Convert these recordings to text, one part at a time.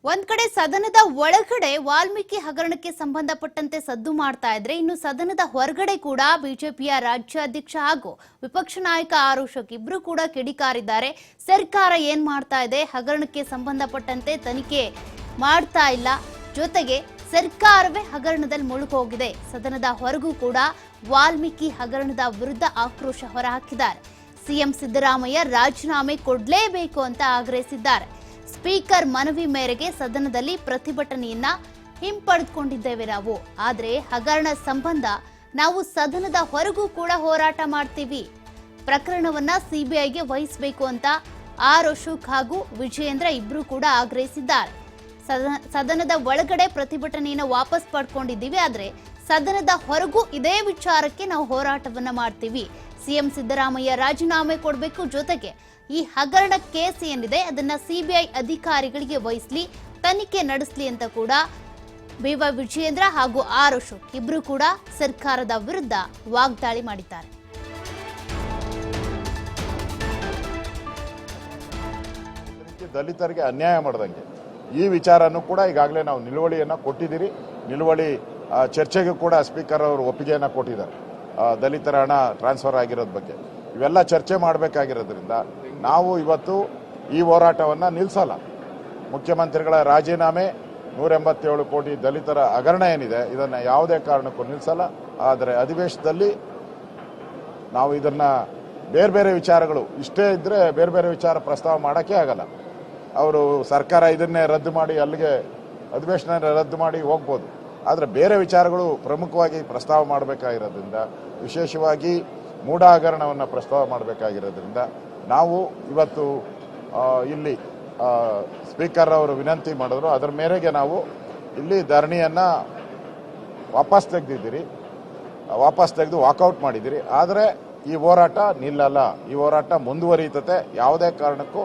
ಒಂದ್ ಕಡೆ ಸದನದ ಒಳಗಡೆ ವಾಲ್ಮೀಕಿ ಹಗರಣಕ್ಕೆ ಸಂಬಂಧಪಟ್ಟಂತೆ ಸದ್ದು ಮಾಡ್ತಾ ಇದ್ರೆ, ಇನ್ನು ಸದನದ ಹೊರಗಡೆ ಕೂಡ ಬಿಜೆಪಿಯ ರಾಜ್ಯಾಧ್ಯಕ್ಷ ಹಾಗೂ ವಿಪಕ್ಷ ನಾಯಕ ಆರ್ ಅಶೋಕ್ ಇಬ್ರು ಕೂಡ ಕಿಡಿಕಾರಿದ್ದಾರೆ. ಸರ್ಕಾರ ಏನ್ ಮಾಡ್ತಾ ಇದೆ, ಹಗರಣಕ್ಕೆ ಸಂಬಂಧಪಟ್ಟಂತೆ ತನಿಖೆ ಮಾಡ್ತಾ ಇಲ್ಲ, ಜೊತೆಗೆ ಸರ್ಕಾರವೇ ಹಗರಣದಲ್ಲಿ ಮುಳುಗೋಗಿದೆ. ಸದನದ ಹೊರಗೂ ಕೂಡ ವಾಲ್ಮೀಕಿ ಹಗರಣದ ವಿರುದ್ಧ ಆಕ್ರೋಶ ಹೊರಹಾಕಿದ್ದಾರೆ. ಸಿಎಂ ಸಿದ್ದರಾಮಯ್ಯ ರಾಜೀನಾಮೆ ಕೊಡಲೇಬೇಕು ಅಂತ ಆಗ್ರಹಿಸಿದ್ದಾರೆ. ಸ್ಪೀಕರ್ ಮನವಿ ಮೇರೆಗೆ ಸದನದಲ್ಲಿ ಪ್ರತಿಭಟನೆಯನ್ನ ಹಿಂಪಡೆದುಕೊಂಡಿದ್ದೇವೆ ನಾವು, ಆದರೆ ಹಗರಣ ಸಂಬಂಧ ನಾವು ಸದನದ ಹೊರಗೂ ಕೂಡ ಹೋರಾಟ ಮಾಡ್ತೀವಿ. ಪ್ರಕರಣವನ್ನ ಸಿಬಿಐಗೆ ವಹಿಸಬೇಕು ಅಂತ ಆರ್ ಅಶೋಕ್ ಹಾಗೂ ವಿಜಯೇಂದ್ರ ಇಬ್ರು ಕೂಡ ಆಗ್ರಹಿಸಿದ್ದಾರೆ. ಸದನದ ಒಳಗಡೆ ಪ್ರತಿಭಟನೆಯನ್ನ ವಾಪಸ್ ಪಡ್ಕೊಂಡಿದ್ದೀವಿ, ಆದರೆ ಸದನದ ಹೊರಗೂ ಇದೇ ವಿಚಾರಕ್ಕೆ ನಾವು ಹೋರಾಟವನ್ನ ಮಾಡ್ತೀವಿ. ಸಿಎಂ ಸಿದ್ದರಾಮಯ್ಯ ರಾಜೀನಾಮೆ ಕೊಡಬೇಕು, ಜೊತೆಗೆ ಈ ಹಗರಣ ಕೇಸ್ ಏನಿದೆ ಅದನ್ನ ಸಿಬಿಐ ಅಧಿಕಾರಿಗಳಿಗೆ ವಹಿಸಲಿ, ತನಿಖೆ ನಡೆಸಲಿ ಅಂತ ಕೂಡ ಬಿವೈ ವಿಜಯೇಂದ್ರ ಹಾಗೂ ಆರ್ ಅಶೋಕ್ ಇಬ್ರು ಕೂಡ ಸರ್ಕಾರದ ವಿರುದ್ಧ ವಾಗ್ದಾಳಿ ಮಾಡಿದ್ದಾರೆ. ದಲಿತರಿಗೆ ಅನ್ಯಾಯ ಮಾಡದಂಗೆ ಈ ವಿಚಾರನೂ ಕೂಡ ಈಗಾಗಲೇ ನಾವು ನಿಲುವಳಿಯನ್ನ ಕೊಟ್ಟಿದ್ದೀರಿ. ನಿಲುವಳಿ ಚರ್ಚೆಗೂ ಕೂಡ ಸ್ಪೀಕರ್ ಅವರು ಒಪ್ಪಿಗೆಯನ್ನ ಕೊಟ್ಟಿದ್ದಾರೆ. ದಲಿತರ ಹಣ ಟ್ರಾನ್ಸ್ಫರ್ ಆಗಿರೋದ್ರ ಬಗ್ಗೆ ಇವೆಲ್ಲ ಚರ್ಚೆ ಮಾಡಬೇಕಾಗಿರೋದ್ರಿಂದ ನಾವು ಇವತ್ತು ಈ ಹೋರಾಟವನ್ನು ನಿಲ್ಲಿಸಲ್ಲ. ಮುಖ್ಯಮಂತ್ರಿಗಳ ರಾಜೀನಾಮೆ, 187 ಕೋಟಿ ದಲಿತರ ಹಗರಣ ಏನಿದೆ ಇದನ್ನು ಯಾವುದೇ ಕಾರಣಕ್ಕೂ ನಿಲ್ಲಿಸಲ್ಲ. ಆದರೆ ಅಧಿವೇಶನದಲ್ಲಿ ನಾವು ಇದನ್ನ ಬೇರೆ ಬೇರೆ ವಿಚಾರಗಳು ಇಷ್ಟೇ ಇದ್ದರೆ ಬೇರೆ ಬೇರೆ ವಿಚಾರ ಪ್ರಸ್ತಾವ ಮಾಡೋಕ್ಕೆ ಆಗಲ್ಲ. ಅವರು ಸರ್ಕಾರ ಇದನ್ನೇ ರದ್ದು ಮಾಡಿ ಅಲ್ಲಿಗೆ ಅಧಿವೇಶನ ರದ್ದು ಮಾಡಿ ಹೋಗ್ಬೋದು, ಆದರೆ ಬೇರೆ ವಿಚಾರಗಳು ಪ್ರಮುಖವಾಗಿ ಪ್ರಸ್ತಾವ ಮಾಡಬೇಕಾಗಿರೋದ್ರಿಂದ, ವಿಶೇಷವಾಗಿ ಮೂಢ ಹಗರಣವನ್ನು ಪ್ರಸ್ತಾವ ಮಾಡಬೇಕಾಗಿರೋದ್ರಿಂದ ನಾವು ಇವತ್ತು ಇಲ್ಲಿ ಸ್ಪೀಕರ್ ಅವರು ವಿನಂತಿ ಮಾಡಿದ್ರು, ಅದರ ಮೇರೆಗೆ ನಾವು ಇಲ್ಲಿ ಧರಣಿಯನ್ನು ವಾಪಸ್ ತೆಗೆದು ವಾಕೌಟ್ ಮಾಡಿದ್ದೀರಿ. ಆದರೆ ಈ ಹೋರಾಟ ನಿಲ್ಲಲ್ಲ, ಈ ಹೋರಾಟ ಮುಂದುವರಿಯುತ್ತದೆ. ಯಾವುದೇ ಕಾರಣಕ್ಕೂ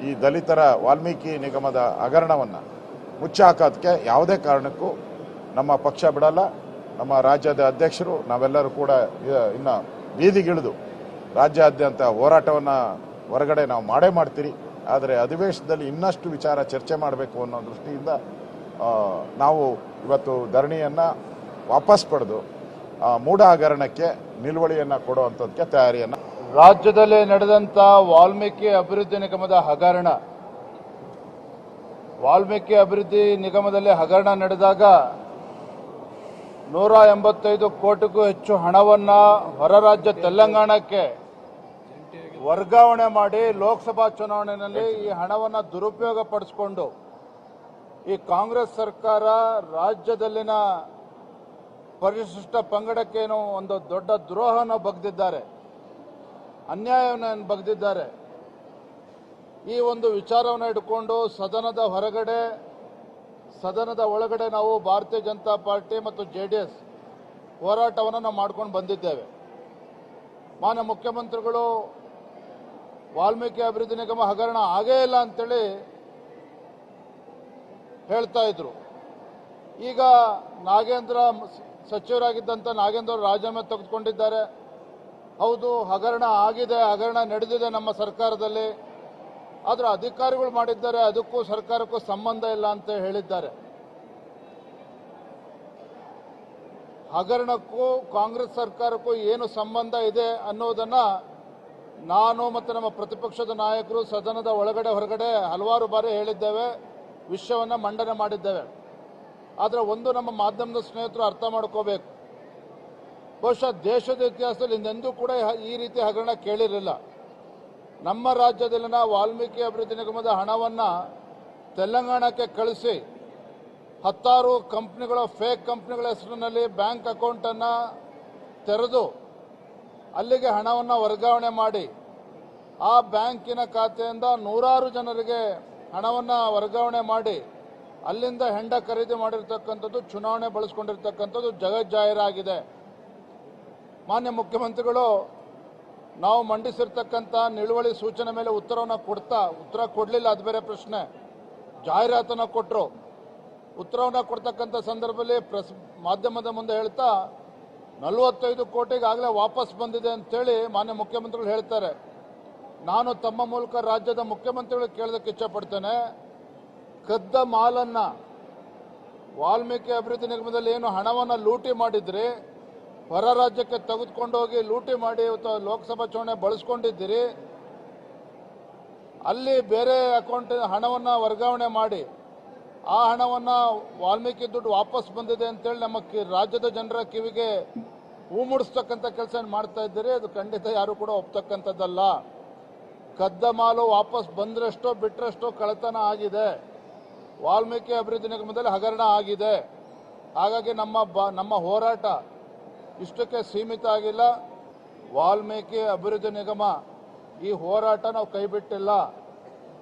ಈ ದಲಿತರ ವಾಲ್ಮೀಕಿ ನಿಗಮದ ಹಗರಣವನ್ನು ಮುಚ್ಚಾಕೋದಕ್ಕೆ ಯಾವುದೇ ಕಾರಣಕ್ಕೂ ನಮ್ಮ ಪಕ್ಷ ಬಿಡಲ್ಲ. ನಮ್ಮ ರಾಜ್ಯದ ಅಧ್ಯಕ್ಷರು ನಾವೆಲ್ಲರೂ ಕೂಡ ಇನ್ನು ಬೀದಿಗಿಳಿದು ರಾಜ್ಯಾದ್ಯಂತ ಹೋರಾಟವನ್ನು ಹೊರಗಡೆ ನಾವು ಮಾಡೇ ಮಾಡ್ತೀರಿ. ಆದರೆ ಅಧಿವೇಶನದಲ್ಲಿ ಇನ್ನಷ್ಟು ವಿಚಾರ ಚರ್ಚೆ ಮಾಡಬೇಕು ಅನ್ನೋ ದೃಷ್ಟಿಯಿಂದ ನಾವು ಇವತ್ತು ಧರಣಿಯನ್ನು ವಾಪಸ್ ಪಡೆದು ಮೂಢ ಹಗರಣಕ್ಕೆ ನಿಲುವಳಿಯನ್ನು ಕೊಡುವಂಥದ್ದಕ್ಕೆ ತಯಾರಿಯನ್ನು. ರಾಜ್ಯದಲ್ಲಿ ನಡೆದಂಥ ವಾಲ್ಮೀಕಿ ಅಭಿವೃದ್ಧಿ ನಿಗಮದ ಹಗರಣ, ವಾಲ್ಮೀಕಿ ಅಭಿವೃದ್ಧಿ ನಿಗಮದಲ್ಲಿ ಹಗರಣ ನಡೆದಾಗ 185 ಕೋಟಿಗೂ ಹೆಚ್ಚು ಹಣವನ್ನು ಹೊರ ರಾಜ್ಯ ತೆಲಂಗಾಣಕ್ಕೆ ವರ್ಗಾವಣೆ ಮಾಡಿ ಲೋಕಸಭಾ ಚುನಾವಣೆಯಲ್ಲಿ ಈ ಹಣವನ್ನು ದುರುಪಯೋಗ ಪಡಿಸಿಕೊಂಡು ಈ ಕಾಂಗ್ರೆಸ್ ಸರ್ಕಾರ ರಾಜ್ಯದಲ್ಲಿನ ಪರಿಶಿಷ್ಟ ಪಂಗಡಕ್ಕೇನೋ ಒಂದು ದೊಡ್ಡ ದ್ರೋಹನ ಬಗೆದಿದ್ದಾರೆ, ಅನ್ಯಾಯವನ್ನು ಬಗೆದಿದ್ದಾರೆ. ಈ ಒಂದು ವಿಚಾರವನ್ನು ಇಟ್ಕೊಂಡು ಸದನದ ಒಳಗಡೆ ನಾವು ಭಾರತೀಯ ಜನತಾ ಪಾರ್ಟಿ ಮತ್ತು JDS ಹೋರಾಟವನ್ನು ನಾವು ಮಾಡ್ಕೊಂಡು ಬಂದಿದ್ದೇವೆ. ಮಾನ್ಯ ಮುಖ್ಯಮಂತ್ರಿಗಳು ವಾಲ್ಮೀಕಿ ಅಭಿವೃದ್ಧಿ ನಿಗಮ ಹಗರಣ ಆಗೇ ಇಲ್ಲ ಅಂತೇಳಿ ಹೇಳ್ತಾ ಇದ್ರು. ಈಗ ಸಚಿವರಾಗಿದ್ದಂಥ ನಾಗೇಂದ್ರ ರಾಜೀನಾಮೆ ತೆಗೆದುಕೊಂಡಿದ್ದಾರೆ. ಹೌದು, ಹಗರಣ ಆಗಿದೆ, ಹಗರಣ ನಡೆದಿದೆ ನಮ್ಮ ಸರ್ಕಾರದಲ್ಲಿ, ಆದರೆ ಅಧಿಕಾರಿಗಳು ಮಾಡಿದ್ದಾರೆ, ಅದಕ್ಕೂ ಸರ್ಕಾರಕ್ಕೂ ಸಂಬಂಧ ಇಲ್ಲ ಅಂತ ಹೇಳಿದ್ದಾರೆ. ಹಗರಣಕ್ಕೂ ಕಾಂಗ್ರೆಸ್ ಸರ್ಕಾರಕ್ಕೂ ಏನು ಸಂಬಂಧ ಇದೆ ಅನ್ನೋದನ್ನ ನಾನು ಮತ್ತು ನಮ್ಮ ಪ್ರತಿಪಕ್ಷದ ನಾಯಕರು ಸದನದ ಒಳಗಡೆ ಹೊರಗಡೆ ಹಲವಾರು ಬಾರಿ ಹೇಳಿದ್ದೇವೆ, ವಿಷಯವನ್ನು ಮಂಡನೆ ಮಾಡಿದ್ದೇವೆ. ಆದರೆ ಒಂದು ನಮ್ಮ ಮಾಧ್ಯಮದ ಸ್ನೇಹಿತರು ಅರ್ಥ ಮಾಡ್ಕೋಬೇಕು, ಬಹುಶಃ ದೇಶದ ಇತಿಹಾಸದಲ್ಲಿ ಹಿಂದೆಂದೂ ಕೂಡ ಈ ರೀತಿ ಹಗರಣ ಕೇಳಿರಲಿಲ್ಲ. ನಮ್ಮ ರಾಜ್ಯದಲ್ಲಿನ ವಾಲ್ಮೀಕಿ ಅಭಿವೃದ್ಧಿ ನಿಗಮದ ಹಣವನ್ನು ತೆಲಂಗಾಣಕ್ಕೆ ಕಳಿಸಿ 10 ಕಂಪ್ನಿಗಳ ಫೇಕ್ ಕಂಪ್ನಿಗಳ ಹೆಸರಿನಲ್ಲಿ ಬ್ಯಾಂಕ್ ಅಕೌಂಟನ್ನು ತೆರೆದು ಅಲ್ಲಿಗೆ ಹಣವನ್ನು ವರ್ಗಾವಣೆ ಮಾಡಿ ಆ ಬ್ಯಾಂಕಿನ ಖಾತೆಯಿಂದ ನೂರಾರು ಜನರಿಗೆ ಹಣವನ್ನು ವರ್ಗಾವಣೆ ಮಾಡಿ ಅಲ್ಲಿಂದ ಹೆಂಡ ಖರೀದಿ ಮಾಡಿರ್ತಕ್ಕಂಥದ್ದು, ಚುನಾವಣೆ ಬಳಸ್ಕೊಂಡಿರ್ತಕ್ಕಂಥದ್ದು ಜಗಜ್ಜಾಹೀರಾಗಿದೆ. ಮಾನ್ಯ ಮುಖ್ಯಮಂತ್ರಿಗಳು ನಾವು ಮಂಡಿಸಿರ್ತಕ್ಕಂಥ ನಿಲುವಳಿ ಸೂಚನೆ ಮೇಲೆ ಉತ್ತರ ಕೊಡಲಿಲ್ಲ, ಅದು ಬೇರೆ ಪ್ರಶ್ನೆ. ಜಾಹೀರಾತನ್ನು ಕೊಟ್ಟರು. ಉತ್ತರವನ್ನು ಕೊಡ್ತಕ್ಕಂಥ ಸಂದರ್ಭದಲ್ಲಿ ಮಾಧ್ಯಮದ ಮುಂದೆ ಹೇಳ್ತಾ 45 ಕೋಟಿಗೆ ಆಗಲೇ ವಾಪಸ್ ಬಂದಿದೆ ಅಂತೇಳಿ ಮಾನ್ಯ ಮುಖ್ಯಮಂತ್ರಿಗಳು ಹೇಳ್ತಾರೆ. ನಾನು ತಮ್ಮ ಮೂಲಕ ರಾಜ್ಯದ ಮುಖ್ಯಮಂತ್ರಿಗಳು ಕೇಳೋದಕ್ಕೆ ಇಚ್ಛಪಡ್ತೇನೆ, ಕದ್ದ ಮಾಲನ್ನ ವಾಲ್ಮೀಕಿ ಅಭಿವೃದ್ಧಿ ನಿಗಮದಲ್ಲಿ ಏನು ಹಣವನ್ನು ಲೂಟಿ ಮಾಡಿದ್ರಿ, ಹೊರ ರಾಜ್ಯಕ್ಕೆ ತೆಗೆದುಕೊಂಡು ಹೋಗಿ ಲೂಟಿ ಮಾಡಿ ಇವತ್ತು ಲೋಕಸಭಾ ಚುನಾವಣೆ ಬಳಸ್ಕೊಂಡಿದ್ದೀರಿ. ಅಲ್ಲಿ ಬೇರೆ ಅಕೌಂಟ್ ಹಣವನ್ನು ವರ್ಗಾವಣೆ ಮಾಡಿ ಆ ಹಣವನ್ನು ವಾಲ್ಮೀಕಿ ದುಡ್ಡು ವಾಪಸ್ ಬಂದಿದೆ ಅಂತೇಳಿ ನಮ್ಮ ರಾಜ್ಯದ ಜನರ ಕಿವಿಗೆ ಹೂ ಮೂಡಿಸ್ತಕ್ಕಂಥ ಕೆಲಸ ಮಾಡ್ತಾ ಇದ್ದೀರಿ. ಅದು ಖಂಡಿತ ಯಾರು ಕೂಡ ಒಪ್ತಕ್ಕಂಥದ್ದಲ್ಲ. ಕದ್ದ ಮಾಲು ವಾಪಸ್ ಬಂದ್ರಷ್ಟೋ ಬಿಟ್ಟರಷ್ಟೋ ಕಳ್ಳತನ ಆಗಿದೆ. ವಾಲ್ಮೀಕಿ ಅಭಿವೃದ್ಧಿ ನಿಗಮದಲ್ಲಿ ಹಗರಣ ಆಗಿದೆ. ಹಾಗಾಗಿ ನಮ್ಮ ಹೋರಾಟ ಇಷ್ಟಕ್ಕೆ ಸೀಮಿತ ಆಗಿಲ್ಲ. ವಾಲ್ಮೀಕಿ ಅಭಿವೃದ್ಧಿ ನಿಗಮ ಈ ಹೋರಾಟ ನಾವು ಕೈಬಿಟ್ಟಿಲ್ಲ.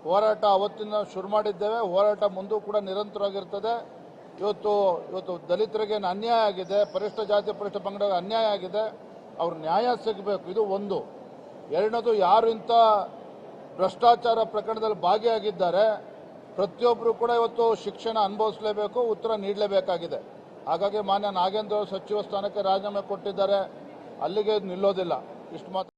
ಹೋರಾಟ ಅವತ್ತಿನ ಶುರು ಮಾಡಿದ್ದೇವೆ. ಹೋರಾಟ ಮುಂದೂ ಕೂಡ ನಿರಂತರವಾಗಿರ್ತದೆ. ಇವತ್ತು ದಲಿತರಿಗೆ ಅನ್ಯಾಯ ಆಗಿದೆ, ಪರಿಷ್ಠ ಜಾತಿ ಪರಿಷ್ಠ ಪಂಗಡಕ್ಕೆ ಅನ್ಯಾಯ ಆಗಿದೆ. ಅವ್ರ ನ್ಯಾಯ ಸಿಗಬೇಕು. ಇದು ಒಂದು. ಎರಡನೇದು, ಯಾರು ಇಂಥ ಭ್ರಷ್ಟಾಚಾರ ಪ್ರಕರಣದಲ್ಲಿ ಭಾಗಿಯಾಗಿದ್ದಾರೆ ಪ್ರತಿಯೊಬ್ಬರು ಕೂಡ ಇವತ್ತು ಶಿಕ್ಷಣ ಅನುಭವಿಸಲೇಬೇಕು, ಉತ್ತರ ನೀಡಲೇಬೇಕಾಗಿದೆ. ಹಾಗಾಗಿ ಮಾನ್ಯ ನಾಗೇಂದ್ರ ಸಚಿವ ಸ್ಥಾನಕ್ಕೆ ರಾಜೀನಾಮೆ ಕೊಟ್ಟಿದ್ದಾರೆ. ಅಲ್ಲಿಗೆ ನಿಲ್ಲೋದಿಲ್ಲ. ಇಷ್ಟು ಮಾತ್ರ.